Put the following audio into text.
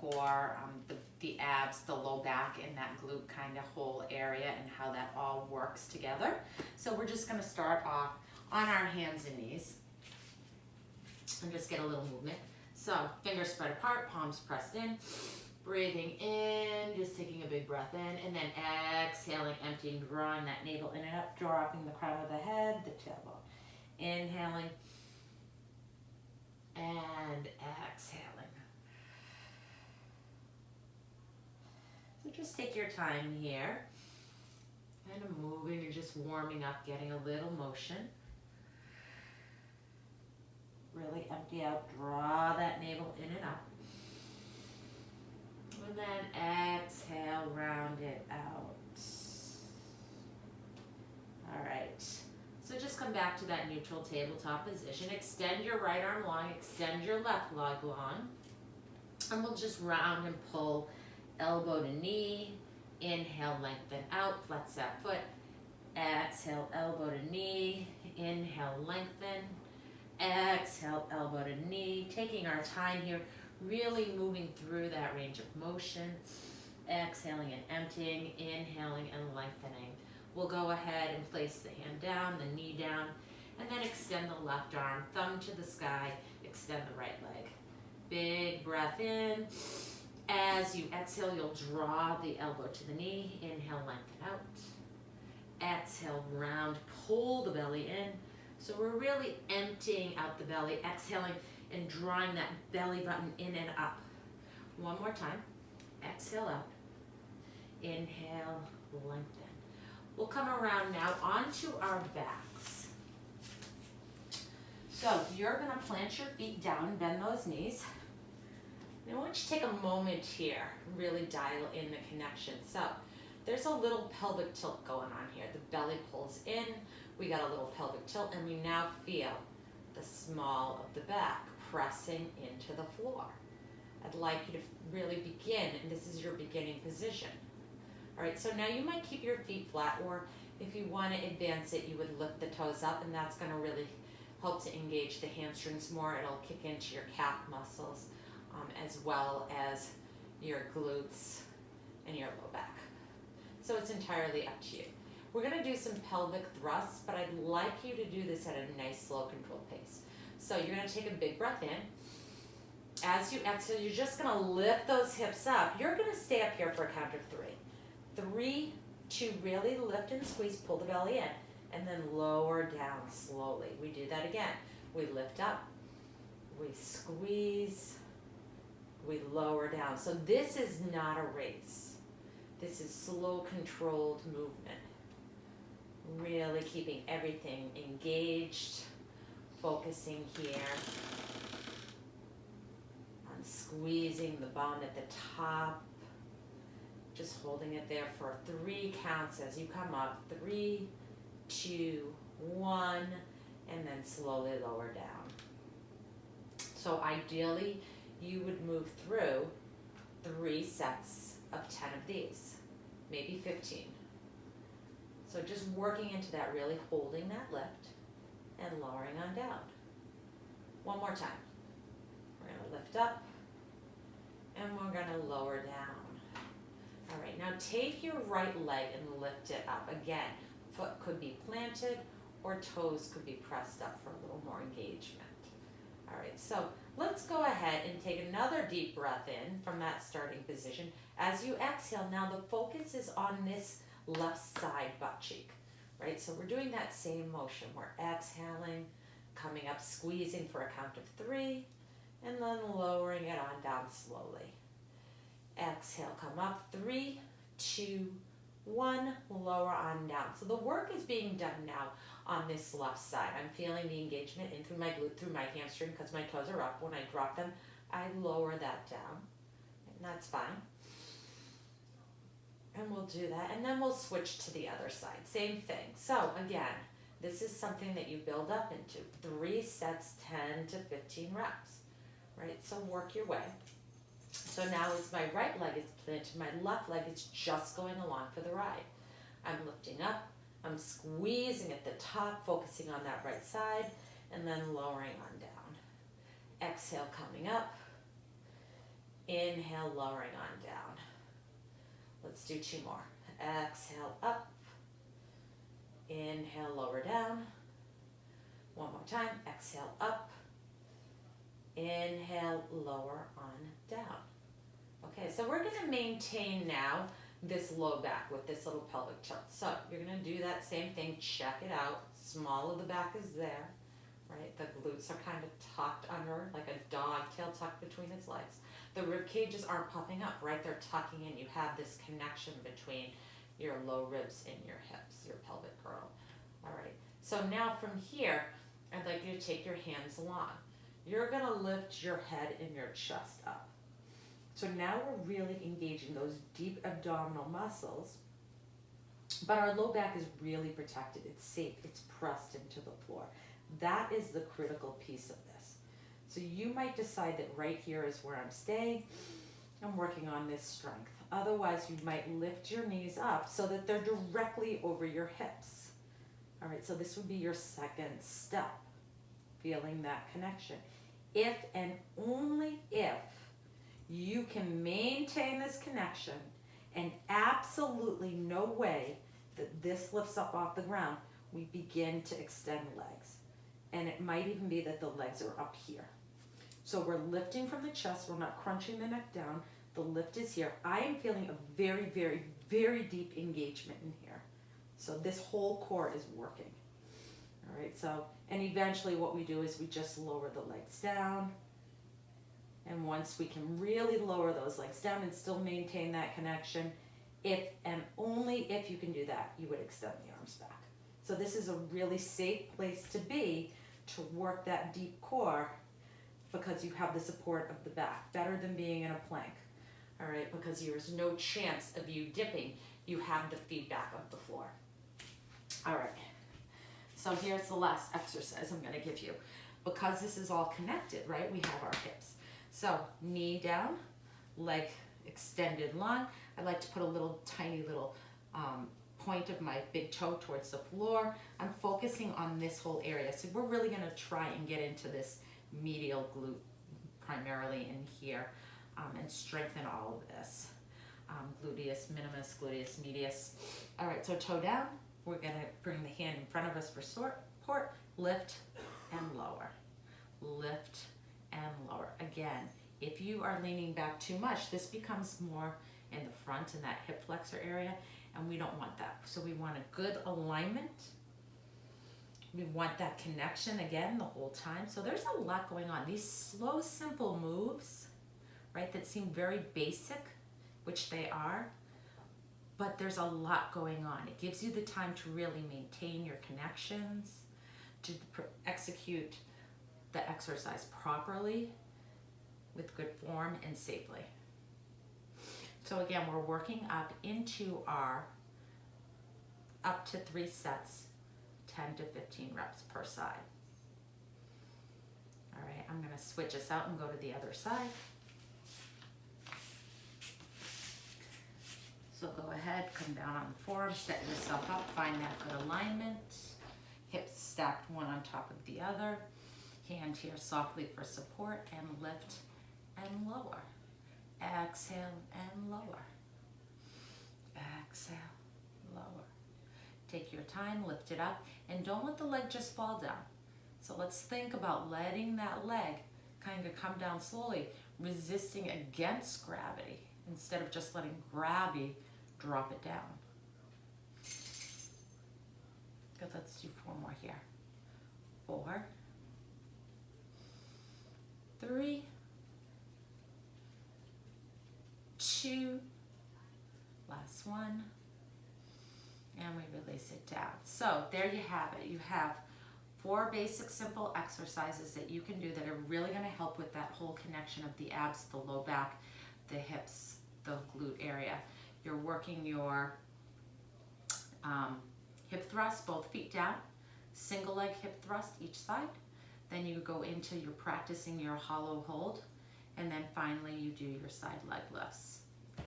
core, the abs, the low back, and that glute kind of whole area and how that all works together. So we're just gonna start off on our hands and knees and just get a little movement. So fingers spread apart, palms pressed in, breathing in, just taking a big breath in, and then exhaling, emptying, drawing that navel in and up, dropping the crown of the head, the tailbone. Inhaling and exhaling. So just take your time here. Kind of moving, you're just warming up, getting a little motion. Really empty out, draw that navel in and up. And then exhale, round it out. All right. So just come back to that neutral tabletop position. Extend your right arm long, extend your left leg long. And we'll just round and pull elbow to knee. Inhale, lengthen out, flex that foot. Exhale, elbow to knee. Inhale, lengthen. Exhale, elbow to knee. Taking our time here, really moving through that range of motion. Exhaling and emptying, inhaling and lengthening. We'll go ahead and place the hand down, the knee down, and then extend the left arm, thumb to the sky, extend the right leg. Big breath in. As you exhale, you'll draw the elbow to the knee. Inhale, lengthen out. Exhale, round, pull the belly in. So we're really emptying out the belly, exhaling and drawing that belly button in and up. One more time. Exhale out. Inhale, lengthen. We'll come around now onto our backs. So you're gonna plant your feet down, bend those knees. Now I want you to take a moment here, really dial in the connection. So there's a little pelvic tilt going on here. The belly pulls in, we got a little pelvic tilt, and we now feel the small of the back pressing into the floor. I'd like you to really begin, and this is your beginning position. All right, so now you might keep your feet flat, or if you want to advance it, you would lift the toes up, and that's going to really help to engage the hamstrings more. It'll kick into your calf muscles, as well as your glutes and your low back. So it's entirely up to you. We're going to do some pelvic thrusts, but I'd like you to do this at a nice, slow, controlled pace. So you're going to take a big breath in. As you exhale, you're just going to lift those hips up. You're going to stay up here for a count of 3. 3, 2, really lift and squeeze, pull the belly in, and then lower down slowly. We do that again. We lift up, we squeeze, we lower down. So this is not a race. This is slow, controlled movement. Really keeping everything engaged, focusing here on squeezing the bone at the top. Just holding it there for 3 counts as you come up. 3, 2, 1, and then slowly lower down. So ideally, you would move through 3 sets of 10 of these, maybe 15. So just working into that, really holding that lift and lowering on down. One more time. We're going to lift up and we're going to lower down. All right, now take your right leg and lift it up. Again, foot could be planted or toes could be pressed up for a little more engagement. All right, so let's go ahead and take another deep breath in from that starting position. As you exhale, now the focus is on this left side butt cheek, right? So we're doing that same motion. We're exhaling, coming up, squeezing for a count of 3, and then lowering it on down slowly. Exhale, come up, 3, 2, 1, lower on down. So the work is being done now on this left side. I'm feeling the engagement in through my glute, through my hamstring, because my toes are up. When I drop them, I lower that down, and that's fine. And we'll do that, and then we'll switch to the other side. Same thing. So again, this is something that you build up into. 3 sets, 10 to 15 reps, right? So work your way. So now as my right leg is planted, my left leg is just going along for the ride. I'm lifting up, I'm squeezing at the top, focusing on that right side, and then lowering on down. Exhale, coming up, Inhale, lowering on down. Let's do 2 more. Exhale, up. Inhale, lower down. One more time. Exhale, up. Inhale, lower on down. Okay, so we're gonna maintain now this low back with this little pelvic tilt. So you're gonna do that same thing, check it out. Small of the back is there, right? The glutes are kind of tucked under, like a dog tail tucked between its legs. The rib cages aren't popping up, right? They're tucking in. You have this connection between your low ribs and your hips, your pelvic girdle. All right, so now from here, I'd like you to take your hands along. You're gonna lift your head and your chest up. So now we're really engaging those deep abdominal muscles, but our low back is really protected. It's safe, it's pressed into the floor. That is the critical piece of this. So you might decide that right here is where I'm staying. I'm working on this strength. Otherwise, you might lift your knees up so that they're directly over your hips. All right, so this would be your second step, feeling that connection. If and only if you can maintain this connection and absolutely no way that this lifts up off the ground, we begin to extend legs. And it might even be that the legs are up here. So we're lifting from the chest, we're not crunching the neck down, the lift is here. I am feeling a very, very, very deep engagement in here. So this whole core is working. All right, so, and eventually what we do is we just lower the legs down. And once we can really lower those legs down and still maintain that connection, if and only if you can do that, you would extend the arms back. So this is a really safe place to be to work that deep core because you have the support of the back, better than being in a plank, all right? Because there's no chance of you dipping. You have the feedback of the floor. All right, so here's the last exercise I'm gonna give you. Because this is all connected, right? We have our hips. So knee down, leg extended long. I like to put a little tiny little point of my big toe towards the floor. I'm focusing on this whole area. So we're really gonna try and get into this medial glute primarily in here and strengthen all of this. Gluteus minimus, gluteus medius. All right, so toe down. We're gonna bring the hand in front of us for support, lift and lower. Lift and lower. Again, if you are leaning back too much, this becomes more in the front in that hip flexor area, and we don't want that. So we want a good alignment. We want that connection again the whole time. So there's a lot going on. These slow, simple moves, right, that seem very basic, which they are, but there's a lot going on. It gives you the time to really maintain your connections, to execute the exercise properly, with good form and safely. So again, we're working up into our up to 3 sets, 10 to 15 reps per side. All right, I'm gonna switch us out and go to the other side. So go ahead, come down on the forearm, set yourself up, find that good alignment. Hips stacked one on top of the other. Hand here softly for support and lift and lower. Exhale and lower. Exhale, lower. Take your time, lift it up, and don't let the leg just fall down. So let's think about letting that leg kind of come down slowly, resisting against gravity instead of just letting gravity drop it down. Good, let's do 4 more here. 4, 3, 2, last one, and we release it down. So there you have it. You have 4 basic simple exercises that you can do that are really going to help with that whole connection of the abs, the low back, the hips, the glute area. You're working your hip thrust, both feet down, single leg hip thrust each side. Then you go into, you're practicing your hollow hold, and then finally you do your side leg lifts.